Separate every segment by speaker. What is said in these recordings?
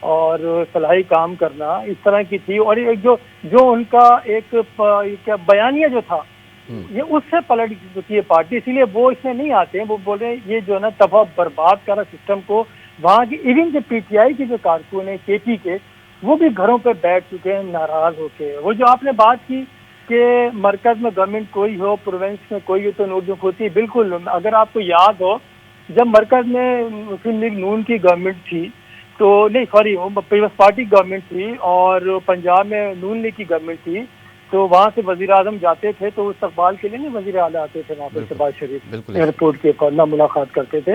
Speaker 1: اور فلاحی کام کرنا اس طرح کی تھی. اور ایک جو ان کا ایک کیا بیانیہ جو تھا یہ اس سے پلٹ چکی ہے پارٹی, اسی لیے وہ اس میں نہیں آتے ہیں. وہ بول رہے ہیں یہ جو ہے نا تباہ برباد کر رہا سسٹم کو. وہاں کی ایون جو پی ٹی آئی کے جو کارکن ہیں کے پی کے, وہ بھی گھروں پہ بیٹھ چکے ہیں ناراض ہو کے. وہ جو آپ نے بات کی کہ مرکز میں گورنمنٹ کوئی ہو, پروونس میں کوئی ہو تو نوٹ بک ہوتی ہے, بالکل. اگر آپ کو یاد ہو جب مرکز میں مسلم لیگ نون کی گورنمنٹ تھی تو نہیں سوری پیپلز پارٹی گورنمنٹ تھی اور پنجاب میں نون لیگ کی گورنمنٹ تھی, تو وہاں سے وزیر اعظم جاتے تھے تو استقبال کے لیے نہیں وزیر اعلیٰ آتے تھے وہاں پہ شہباز شریف ایئرپورٹ کے اوپر ملاقات کرتے تھے.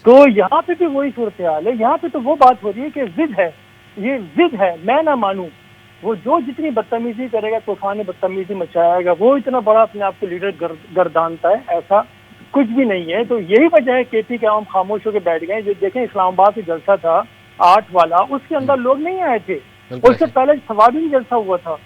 Speaker 1: تو یہاں پہ بھی وہی صورتحال ہے. یہاں پہ تو وہ بات ہو رہی ہے کہ ضد ہے, یہ ضد ہے, میں نہ مانوں. وہ جو جتنی بدتمیزی کرے گا, طوفان بدتمیزی مچائے گا, وہ اتنا بڑا اپنے آپ کو لیڈر گردانتا ہے, ایسا کچھ بھی نہیں ہے. تو یہی وجہ ہے کے پی کے عوام خاموش ہو کے بیٹھ گئے. جو دیکھیں اسلام آباد میں جلسہ تھا 8 والا, اس کے اندر لوگ نہیں آئے تھے. اس سے پہلے ثوابی میں جلسہ ہوا تھا,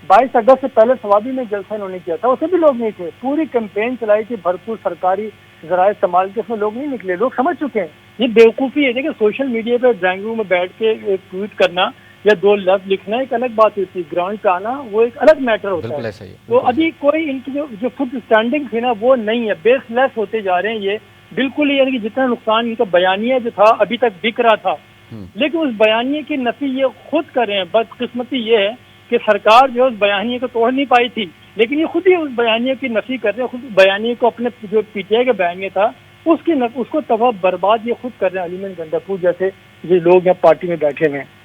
Speaker 1: 22 اگست سے پہلے ثوابی میں جلسہ انہوں نے کیا تھا, اسے بھی لوگ نہیں تھے. پوری کیمپین چلائی تھی بھرپور سرکاری ذرائع استعمال کے, اس میں لوگ نہیں نکلے. لوگ سمجھ چکے ہیں یہ بیوقوفی ہے. دیکھیں سوشل میڈیا پہ ڈرائنگ روم میں بیٹھ کے ایک ٹویٹ کرنا یا 2 لفظ لکھنا ایک الگ بات ہوتی ہے, گراؤنڈ پہ آنا وہ ایک الگ میٹر ہوتا ہے. تو ابھی کوئی ان کی جو خود اسٹینڈنگ تھی نا وہ نہیں ہے, بیس لیس ہوتے جا رہے ہیں یہ بالکل ہی. یعنی کہ جتنا نقصان ان کا بیانیہ جو تھا ابھی تک دکھ رہا تھا, لیکن اس بیانیے کی نفی یہ خود کر رہے ہیں. بدقسمتی یہ ہے کہ سرکار جو اس بیانیے کو توڑ نہیں پائی تھی, لیکن یہ خود ہی اس بیانیے کی نفی کر رہے ہیں. خود بیانیے کو اپنے جو پی ٹی آئی کا بیانیہ تھا اس کو تباہ برباد یہ خود کر رہے ہیں. علی گنڈا پور جیسے یہ لوگ یہاں پارٹی میں بیٹھے ہوئے ہیں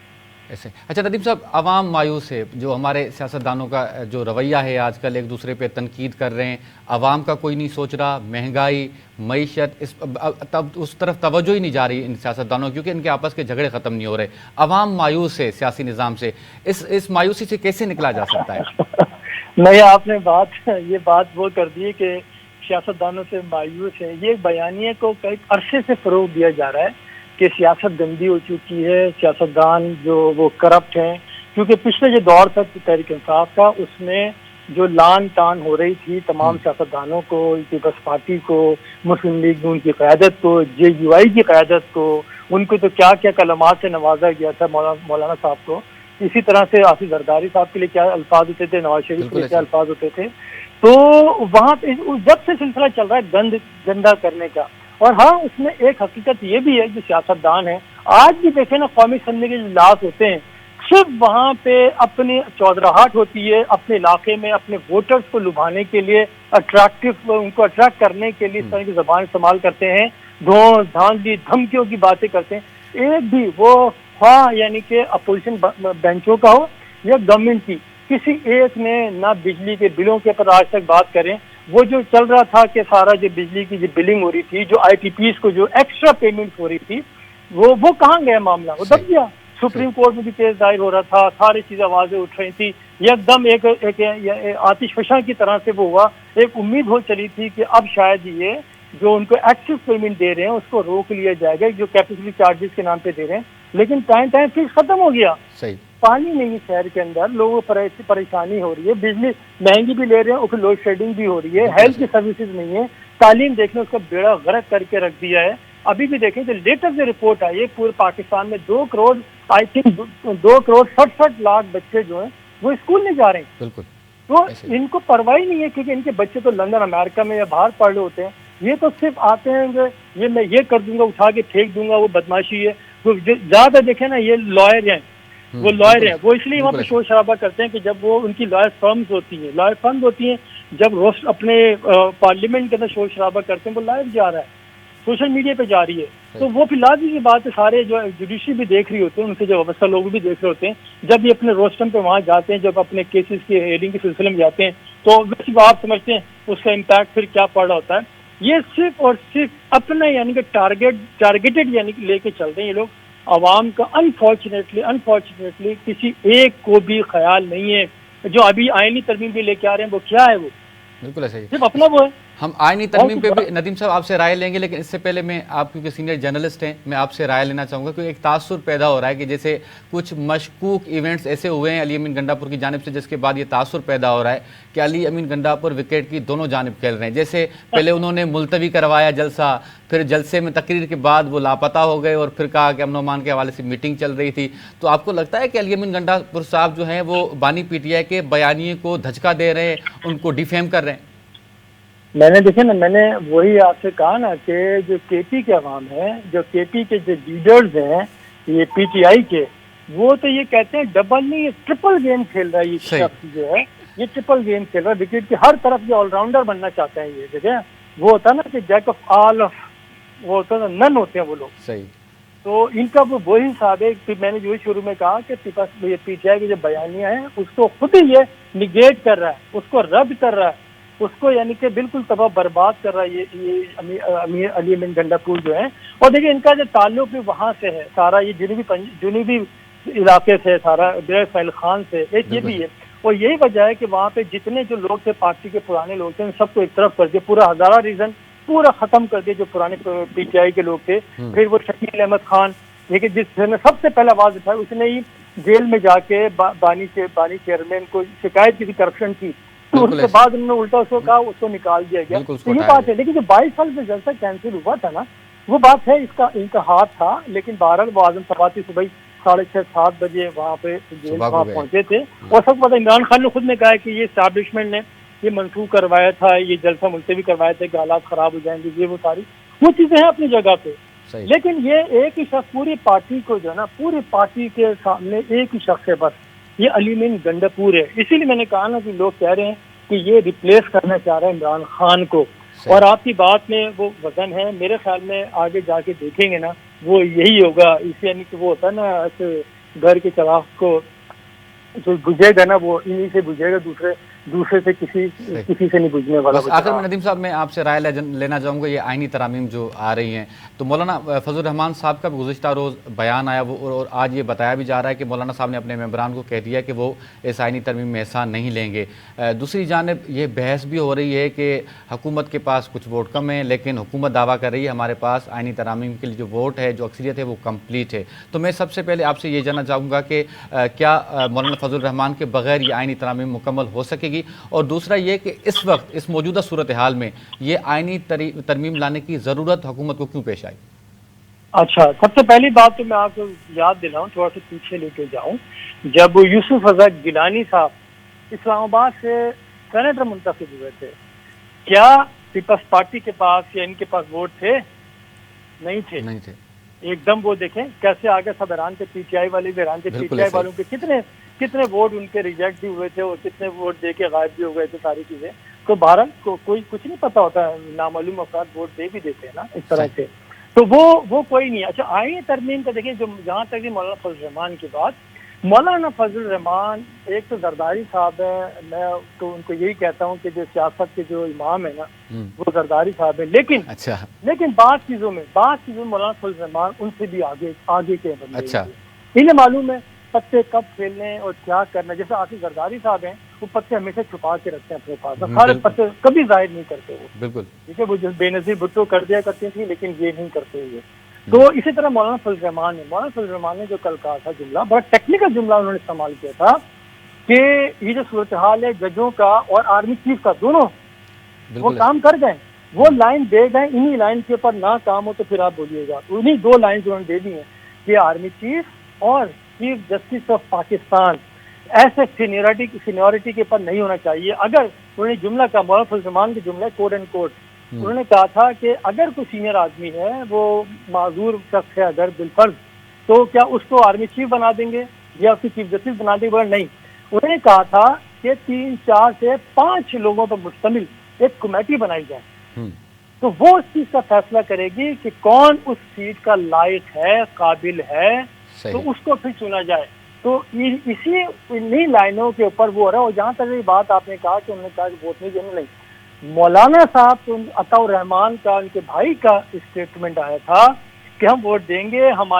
Speaker 2: ایسے. اچھا ندیم صاحب, عوام مایوس ہے, جو ہمارے سیاستدانوں کا جو رویہ ہے آج کل ایک دوسرے پہ تنقید کر رہے ہیں, عوام کا کوئی نہیں سوچ رہا, مہنگائی معیشت اس طرف توجہ ہی نہیں جا رہی ان سیاستدانوں, کیونکہ ان کے آپس کے جھگڑے ختم نہیں ہو رہے. عوام مایوس ہے سیاسی نظام سے, اس مایوسی سے کیسے نکلا جا سکتا ہے؟
Speaker 1: نہیں, آپ نے یہ بات وہ کر دی کہ سیاستدانوں سے مایوس ہے. یہ بیانیے کو ایک عرصے سے فروغ دیا جا رہا ہے کہ سیاست گندی ہو چکی ہے, سیاستدان جو وہ کرپٹ ہیں. کیونکہ پچھلے جو دور تھا تحریک انصاف کا, اس میں جو لان تان ہو رہی تھی تمام سیاستدانوں کو, پیپلز پارٹی کو, مسلم لیگ نون کی قیادت کو, جے یو آئی کی قیادت کو, ان کو تو کیا کیا کلمات سے نوازا گیا تھا. مولانا صاحب کو اسی طرح سے آصف زرداری صاحب کے لیے کیا الفاظ ہوتے تھے, نواز شریف کے لیے کیا الفاظ ہوتے تھے. تو وہاں پہ جب سے سلسلہ چل رہا ہے گندا کرنے کا. اور ہاں, اس میں ایک حقیقت یہ بھی ہے, جو سیاستدان ہیں آج بھی دیکھیں نا قومی اسمبلی کے جو اجلاس ہوتے ہیں, صرف وہاں پہ اپنی چودراہٹ ہوتی ہے, اپنے علاقے میں اپنے ووٹرز کو لبھانے کے لیے, ان کو اٹریکٹ کرنے کے لیے اس طرح کی زبان استعمال کرتے ہیں, دھاندلی دھمکیوں کی باتیں کرتے ہیں. ایک بھی وہ خواہ یعنی کہ اپوزیشن بینچوں کا ہو یا گورنمنٹ کی, کسی ایک نے نہ بجلی کے بلوں کے اوپر آج تک بات کریں. وہ جو چل رہا تھا کہ سارا جو بجلی کی جو بلنگ ہو رہی تھی, جو آئی ٹی پیز کو جو ایکسٹرا پیمنٹ ہو رہی تھی, وہ کہاں گیا معاملہ, وہ دب گیا. سپریم کورٹ میں بھی کیس دائر ہو رہا تھا, ساری چیزیں آوازیں اٹھ رہی تھی. ایک دم ایک آتش فشاں کی طرح سے وہ ہوا. ایک امید ہو چلی تھی کہ اب شاید یہ جو ان کو ایکسس پیمنٹ دے رہے ہیں اس کو روک لیا جائے گا, جو کیپیسٹی چارجز کے نام پہ دے رہے ہیں. لیکن ٹائم فکس ختم ہو گیا. پانی نہیں شہر کے اندر, لوگوں کو پریشانی ہو رہی ہے, بجلی مہنگی بھی لے رہے ہیں, اور لوڈ شیڈنگ بھی ہو رہی ہے, ہیلتھ کی سروسز نہیں ہے, تعلیم دیکھنے اس کا بیڑا غرق کر کے رکھ دیا ہے. ابھی بھی دیکھیں تو لیٹسٹ جو رپورٹ آئی ہے, پورے پاکستان میں 2 کروڑ 67 لاکھ بچے جو ہیں وہ اسکول نہیں جا رہے ہیں. تو ان کو پرواہ نہیں ہے, کیونکہ ان کے بچے تو لندن امریکہ میں یا باہر پڑھ رہے ہوتے ہیں. یہ تو صرف آتے ہیں کہ یہ میں یہ کر دوں گا, اٹھا کے پھینک دوں گا, وہ بدماشی ہے. زیادہ دیکھیں نا, یہ لائر ہیں, وہ اس لیے وہاں پہ شور شرابہ کرتے ہیں کہ جب وہ ان کی لائر فرمز ہوتی ہیں, جب روسٹ اپنے پارلیمنٹ کے اندر شور شرابہ کرتے ہیں, وہ لائیو جا رہا ہے, سوشل میڈیا پہ جا رہی ہے. تو وہ پھر لازمی کی بات ہے, سارے جو جوڈیشری بھی دیکھ رہی ہوتے ہیں, ان سے جو وابستہ لوگ بھی دیکھ رہے ہوتے ہیں. جب یہ اپنے روسٹم پہ وہاں جاتے ہیں, جب اپنے کیسز کی ہیئرنگ کے سلسلے میں جاتے ہیں, تو آپ سمجھتے ہیں اس کا امپیکٹ پھر کیا پڑ رہا ہوتا ہے. یہ صرف اور صرف اپنا یعنی کہ ٹارگیٹڈ یعنی کہ لے کے چلتے ہیں یہ لوگ. عوام کا انفارچونیٹلی کسی ایک کو بھی خیال نہیں ہے. جو ابھی آئینی ترمیم بھی لے کے آ رہے ہیں, وہ کیا ہے, وہ
Speaker 2: بالکل ایسا ہی
Speaker 1: صرف اپنا وہ ہے.
Speaker 2: ہم آئینی ترمیم پہ بھی ندیم صاحب آپ سے رائے لیں گے، لیکن اس سے پہلے میں آپ کیونکہ سینئر جرنلسٹ ہیں، میں آپ سے رائے لینا چاہوں گا کہ ایک تاثر پیدا ہو رہا ہے کہ جیسے کچھ مشکوک ایونٹس ایسے ہوئے ہیں علی امین گنڈاپور کی جانب سے، جس کے بعد یہ تاثر پیدا ہو رہا ہے کہ علی امین گنڈاپور وکٹ کی دونوں جانب کھیل رہے ہیں. جیسے پہلے انہوں نے ملتوی کروایا جلسہ، پھر جلسے میں تقریر کے بعد وہ لاپتہ ہو گئے اور پھر کہا کہ امن و امان کے حوالے سے میٹنگ چل رہی تھی. تو آپ کو لگتا ہے کہ علی امین گنڈاپور صاحب جو ہیں وہ بانی پی ٹی آئی کے بیانیے کو دھچکا دے رہے ہیں، ان کو ڈیفیم کر رہے ہیں؟
Speaker 1: میں نے دیکھیں نا، میں نے وہی آپ سے کہا نا کہ جو کے پی کے عوام ہیں، جو کے پی کے جو لیڈرز ہیں یہ پی ٹی آئی کے، وہ تو یہ کہتے ہیں ڈبل نہیں، یہ ٹرپل گیم کھیل رہا ہے. یہ شخص جو ہے یہ ٹرپل گیم کھیل رہا ہے، وکٹ کی ہر طرف یہ آل راؤنڈر بننا چاہتے ہیں. یہ دیکھیں وہ ہوتا ہے نا کہ جیک آف آل آف، وہ ہوتا ہے نن ہوتے ہیں وہ لوگ.
Speaker 2: صحیح.
Speaker 1: تو ان کا وہ وہی حساب ہے. میں نے جو شروع میں کہا کہ پی ٹی آئی کے جو بیانیہ ہیں اس کو خود ہی یہ نگیٹ کر رہا ہے، اس کو رد کر رہا ہے، اس کو یعنی کہ بالکل تباہ برباد کر رہا ہے یہ علی امین گنڈاپور جو ہے. اور دیکھیں ان کا جو تعلق بھی وہاں سے ہے، سارا یہ جنوبی علاقے سے، سارا ڈیر فیل خان سے، ایک یہ بھی ہے. اور یہی وجہ ہے کہ وہاں پہ جتنے جو لوگ تھے پارٹی کے پرانے لوگ تھے ان سب کو ایک طرف کر دیا، پورا ہزارہ ریزن پورا ختم کر دیا جو پرانے پی ٹی آئی کے لوگ تھے. پھر وہ شکیل احمد خان، لیکن جس نے سب سے پہلا آواز اٹھائی اس نے ہی جیل میں جا کے بانی چیئرمین کو شکایت کی تھی کرپشن کی، تو اس کے بعد انہوں نے الٹا اس کو کہا، اس کو نکال دیا گیا. تو یہ بات ہے. لیکن جو 22 سال سے جلسہ کینسل ہوا تھا نا، وہ بات ہے اس کا ان کا ہاتھ تھا. لیکن بہرحال وہ اعظم صفاتی صبح 6:30-7 بجے وہاں پہ جیل وہاں پہنچے تھے. اور سب کو پتا عمران خان نے خود نے کہا کہ یہ اسٹیبلشمنٹ نے یہ منسوخ کروایا تھا، یہ جلسہ ملتوی کروایا تھا کہ حالات خراب ہو جائیں گے، یہ وہ ساری وہ چیزیں ہیں اپنی جگہ پہ. لیکن یہ ایک ہی شخص پوری پارٹی کو جو ہے نا، پوری پارٹی کے سامنے ایک ہی شخص ہے بس، یہ علی امین گنڈاپور ہے. اسی لیے میں نے کہا نا کہ لوگ کہہ رہے ہیں کہ یہ ریپلیس کرنا چاہ رہا ہے عمران خان کو. اور آپ کی بات میں وہ وزن ہے. میرے خیال میں آگے جا کے دیکھیں گے نا وہ یہی ہوگا. اس یعنی کہ وہ ہوتا ہے نا گھر کے چراغ کو جو بجھے گا نا وہ انہی سے بجھے گا، دوسرے سے کسی سے نہیں بجھنے والا.
Speaker 2: آخر میں ندیم صاحب میں آپ سے رائے لینا چاہوں گا، یہ آئینی ترامیم جو آ رہی ہیں تو مولانا فضل الرحمان صاحب کا گزشتہ روز بیان آیا اور آج یہ بتایا بھی جا رہا ہے کہ مولانا صاحب نے اپنے ممبران کو کہہ دیا کہ وہ اس آئینی ترمیم میں حصہ نہیں لیں گے. دوسری جانب یہ بحث بھی ہو رہی ہے کہ حکومت کے پاس کچھ ووٹ کم ہیں، لیکن حکومت دعویٰ کر رہی ہے ہمارے پاس آئینی ترامیم کے لیے جو ووٹ ہے، جو اکثریت ہے، وہ کمپلیٹ ہے. تو میں سب سے پہلے آپ سے یہ جاننا چاہوں گا کہ کیا مولانا فضل الرحمان کے بغیر یہ آئینی ترامیم مکمل ہو سکے گی؟ اور دوسرا یہ کہ اس وقت اس موجودہ صورتحال میں یہ آئینی ترمیم لانے کی ضرورت حکومت کو کیوں پیش آئی؟
Speaker 1: اچھا، سب سے پہلی بات تو میں آپ کو یاد دلاؤں، تھوڑا سا پیچھے لے کے جاؤں. جب یوسف رضا گیلانی صاحب اسلام آباد سے سینیٹر منتخب ہوئے تھے، کیا پیپلز پارٹی کے پاس یا ان کے پاس ووٹ تھے؟ نہیں تھے. ایک دم وہ دیکھیں کیسے آگے سب حیران تھے، پی ٹی آئی والے بھی حیران تھے. پی ٹی آئی والوں کے کتنے ووٹ ان کے ریجیکٹ بھی ہوئے تھے اور کتنے ووٹ دے کے غائب بھی ہو گئے تھے، ساری چیزیں. تو بہرحال کوئی کچھ نہیں پتا ہوتا، نامعلوم افراد ووٹ دے بھی دیتے ہیں نا اس طرح سے. تو وہ کوئی نہیں. اچھا، آئینی ترمیم کا دیکھیں، جو جہاں تک مولانا فضل الرحمان کی بات، مولانا فضل الرحمان ایک تو زرداری صاحب ہے. میں تو ان کو یہی کہتا ہوں کہ جو سیاست کے جو امام ہے نا وہ زرداری صاحب ہے. لیکن بعض چیزوں میں مولانا فضل الرحمان ان سے بھی آگے کے بندے ہیں. انہیں معلوم ہے پتے کب کھیلنے اور کیا کرنا. جیسے آصف زرداری صاحب ہیں، وہ پتے ہمیشہ چھپا کے رکھتے ہیں اپنے پاس، سارے پتے کبھی ظاہر نہیں کرتے. وہ بالکل ٹھیک ہے، وہ جو بے نظیر بھٹو کر دیا کرتی تھی لیکن یہ نہیں کرتے ہوئے. تو اسی طرح مولانا فضل الرحمان نے جو کل کہا تھا جملہ، بڑا ٹیکنیکل جملہ انہوں نے استعمال کیا تھا کہ یہ جو صورتحال ہے ججوں کا اور آرمی چیف کا، دونوں وہ کام کر گئے، وہ لائن دے گئے. انہی لائن کے اوپر نہ کام ہو تو پھر آپ بولیے گا. انہی 2 لائنز انہوں نے دے دی ہیں کہ آرمی چیف اور چیف جسٹس آف پاکستان ایسے سینیورٹی کے اوپر نہیں ہونا چاہیے. اگر انہوں نے جملہ کا، مولانا فضل الرحمان کے جملہ کوڈ اینڈ کوڈ، انہوں نے کہا تھا کہ اگر کوئی سینئر آدمی ہے، وہ معذور شخص ہے اگر بالفرض، تو کیا اس کو آرمی چیف بنا دیں گے یا اس کی چیف جسٹس بنا دیں گے؟ نہیں. انہوں نے کہا تھا کہ 3, 4 سے 5 لوگوں پر مشتمل ایک کمیٹی بنائی جائے، تو وہ اس چیز کا فیصلہ کرے گی کہ کون اس سیٹ کا لائق ہے، قابل ہے، تو اس کو پھر چنا جائے. تو انہی لائنوں کے اوپر وہ ہو رہا ہے. اور جہاں تک یہ بات آپ نے کہا کہ انہوں نے کہا کہ ووٹ نہیں دینے، نہیں. مولانا صاحب تو عطا الرحمان کا، ان کے بھائی کا اسٹیٹمنٹ آیا تھا کہ ہم ووٹ دیں گے، ہم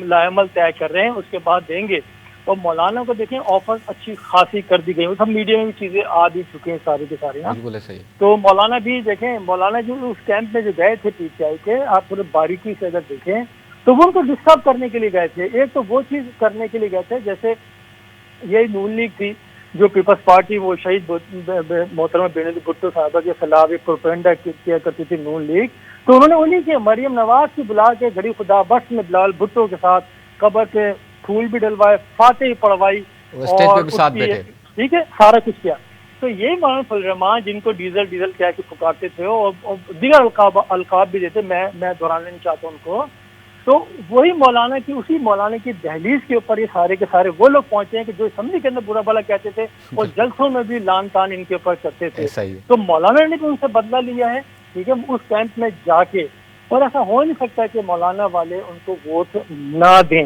Speaker 1: لائحہ عمل طے کر رہے ہیں، اس کے بعد دیں گے. اور مولانا کو دیکھیں آفر اچھی خاصی کر دی گئی، سب میڈیا میں بھی چیزیں آ بھی چکے ہیں سارے کے سارے نا.
Speaker 2: بالکل صحیح.
Speaker 1: تو مولانا بھی دیکھیں، مولانا جو اس کیمپ میں جو گئے تھے پی ٹی آئی کے، آپ پورے باریکی سے اگر دیکھیں تو وہ ان کو ڈسٹرب کرنے کے لیے گئے تھے. ایک تو وہ چیز کرنے کے لیے گئے تھے جیسے یہ نون لیگ تھی جو پیپلز پارٹی، وہ شہید محترمہ بینظیر بھٹو صاحبہ کے خلاف ایک پروپیگنڈا کیا کرتی تھی نون لیگ، تو انہوں نے انہی کے مریم نواز کی بلا کے گھڑی خدا بخش میں بلال بھٹو کے ساتھ قبر پہ پھول بھی ڈلوائے، فاتح پڑھوائی
Speaker 2: اسٹیج پہ بھی ساتھ بیٹھے.
Speaker 1: ٹھیک ہے، سارا کچھ کیا. تو یہ مولانا فضل الرحمان جن کو ڈیزل کہہ کے پکارتے تھے اور دیگر القاب بھی دیتے، میں دہرانا نہیں چاہتا ان کو، تو وہی مولانا کی، اسی مولانا کی دہلیز کے اوپر یہ سارے کے سارے وہ لوگ پہنچے ہیں کہ جو اسمبلی کے اندر برا بھلا کہتے تھے اور جلسوں میں بھی لان تان ان کے اوپر کرتے تھے. تو مولانا نے بھی ان سے بدلہ لیا ہے، ٹھیک ہے، اس کیمپ میں جا کے. اور ایسا ہو نہیں سکتا کہ مولانا والے ان کو ووٹ نہ دیں.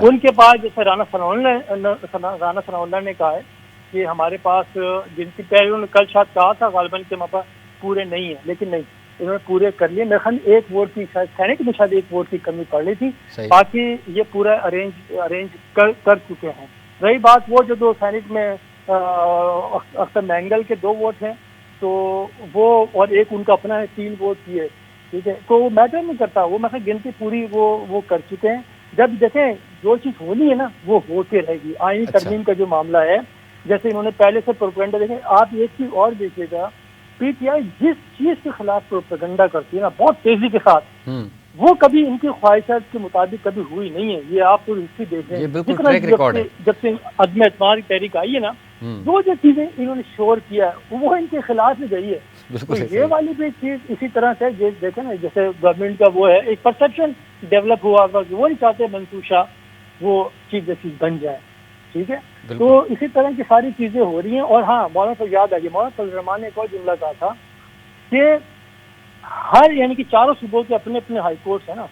Speaker 1: ان کے پاس جیسے رانا ثناء اللہ نے کہا ہے کہ ہمارے پاس جن کی پہلے انہوں نے کل شاید کہا تھا غالباً کہ ہمارے پاس پورے نہیں ہیں، لیکن نہیں، انہوں نے پورے کر لیے. میرے خیال ایک ووٹ کی شاید سینٹ میں شاید ایک ووٹ کی کمی پڑ رہی تھی، باقی یہ پورا ارینج کر چکے ہیں. رہی بات وہ جو دو سینٹ میں اختر مینگل کے 2 ووٹ ہیں تو وہ، اور ایک ان کا اپنا ہے 3 ووٹ کیے، ٹھیک ہے، تو وہ میٹر نہیں کرتا، وہ میں گنتی پوری وہ کر چکے ہیں. جب دیکھیں جو چیز ہونی ہے نا وہ ہو کے رہے گی. آئین ترمیم کا جو معاملہ ہے، جیسے انہوں نے پہلے سے پروپیگنڈا، دیکھیں آپ ایک چیز اور دیکھیے گا، پی ٹی آئی جس چیز کے خلاف پروپیگنڈا کرتی ہے نا بہت تیزی کے ساتھ، وہ کبھی ان کی خواہشات کے مطابق کبھی ہوئی نہیں ہے. یہ آپ پوری ہسٹری دیکھیں، جب سے عدم اعتماد کی تحریک آئی ہے نا، وہ جو چیزیں انہوں نے شور کیا ہے وہ ان کے خلاف ہی گئی ہے. تو یہ والی بھی چیز اسی طرح سے دیکھیں نا، جیسے گورنمنٹ کا وہ ہے ایک پرسپشن ڈیولپ ہوا ہوا کہ وہ نہیں چاہتے منصور شاہ وہ چیف جسٹس بن جائے، ٹھیک ہے. تو اسی طرح کی ساری چیزیں ہو رہی ہیں. اور ہاں، مولانا کو یاد آ گئی، مولانا فضل الرحمان نے ایک اور جملہ کہا تھا کہ ہر، یعنی کہ چاروں صوبوں کے اپنے اپنے ہائی کورٹس ہیں نا،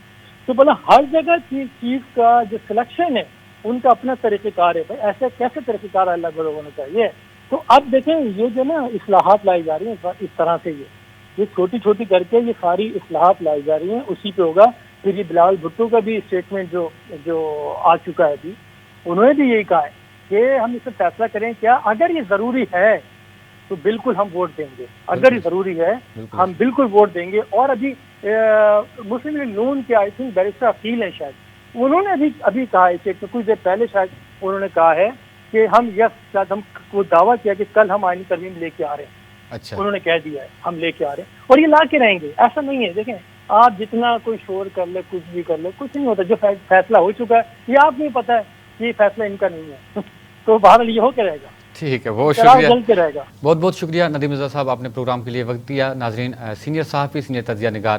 Speaker 1: تو بولا ہر جگہ چیف کا جو سلیکشن ہے ان کا اپنا طریقہ کار ہے. بھائی ایسے کیسے طریقہ کار الگ الگ ہونا چاہیے. تو اب دیکھیں یہ جو نا اصلاحات لائی جا رہی ہیں اس طرح سے، یہ چھوٹی چھوٹی کر کے یہ ساری اصلاحات لائی جا رہی ہیں، اسی پہ ہوگا. پھر یہ بلال بھٹو کا بھی اسٹیٹمنٹ جو آ چکا ہے ابھی، انہوں نے بھی یہی کہا ہے کہ ہم اس پہ فیصلہ کریں کیا، اگر یہ ضروری ہے تو بالکل ہم ووٹ دیں گے، اگر یہ ضروری ہے ہم بالکل ووٹ دیں گے. اور ابھی مسلم لیگ نون کے آئی تھنک بیرسٹر عقیل ہیں شاید، انہوں نے ابھی کہا ہے کہ کچھ دیر پہلے شاید انہوں نے کہا ہے کہ ہم شاید ہم کو دعویٰ کیا کہ کل ہم آئینی ترمیم لے کے آ رہے ہیں.
Speaker 2: اچھا،
Speaker 1: انہوں نے کہہ دیا ہے ہم لے کے آ رہے ہیں اور یہ لا کے رہیں گے. ایسا نہیں ہے، دیکھیں آپ جتنا کوئی شور کر لے، کچھ بھی کر لے، کچھ نہیں ہوتا. جو فیصلہ ہو چکا ہے یہ آپ کو پتہ ہے کہ یہ فیصلہ ان کا نہیں ہے، تو بہرحال یہ ہو کے رہے گا.
Speaker 2: ٹھیک ہے، بہت شکریہ،
Speaker 1: بہت
Speaker 2: بہت شکریہ ندیم رضا صاحب، آپ نے پروگرام کے لیے وقت دیا. ناظرین، سینئر صحافی، سینئر تجزیہ نگار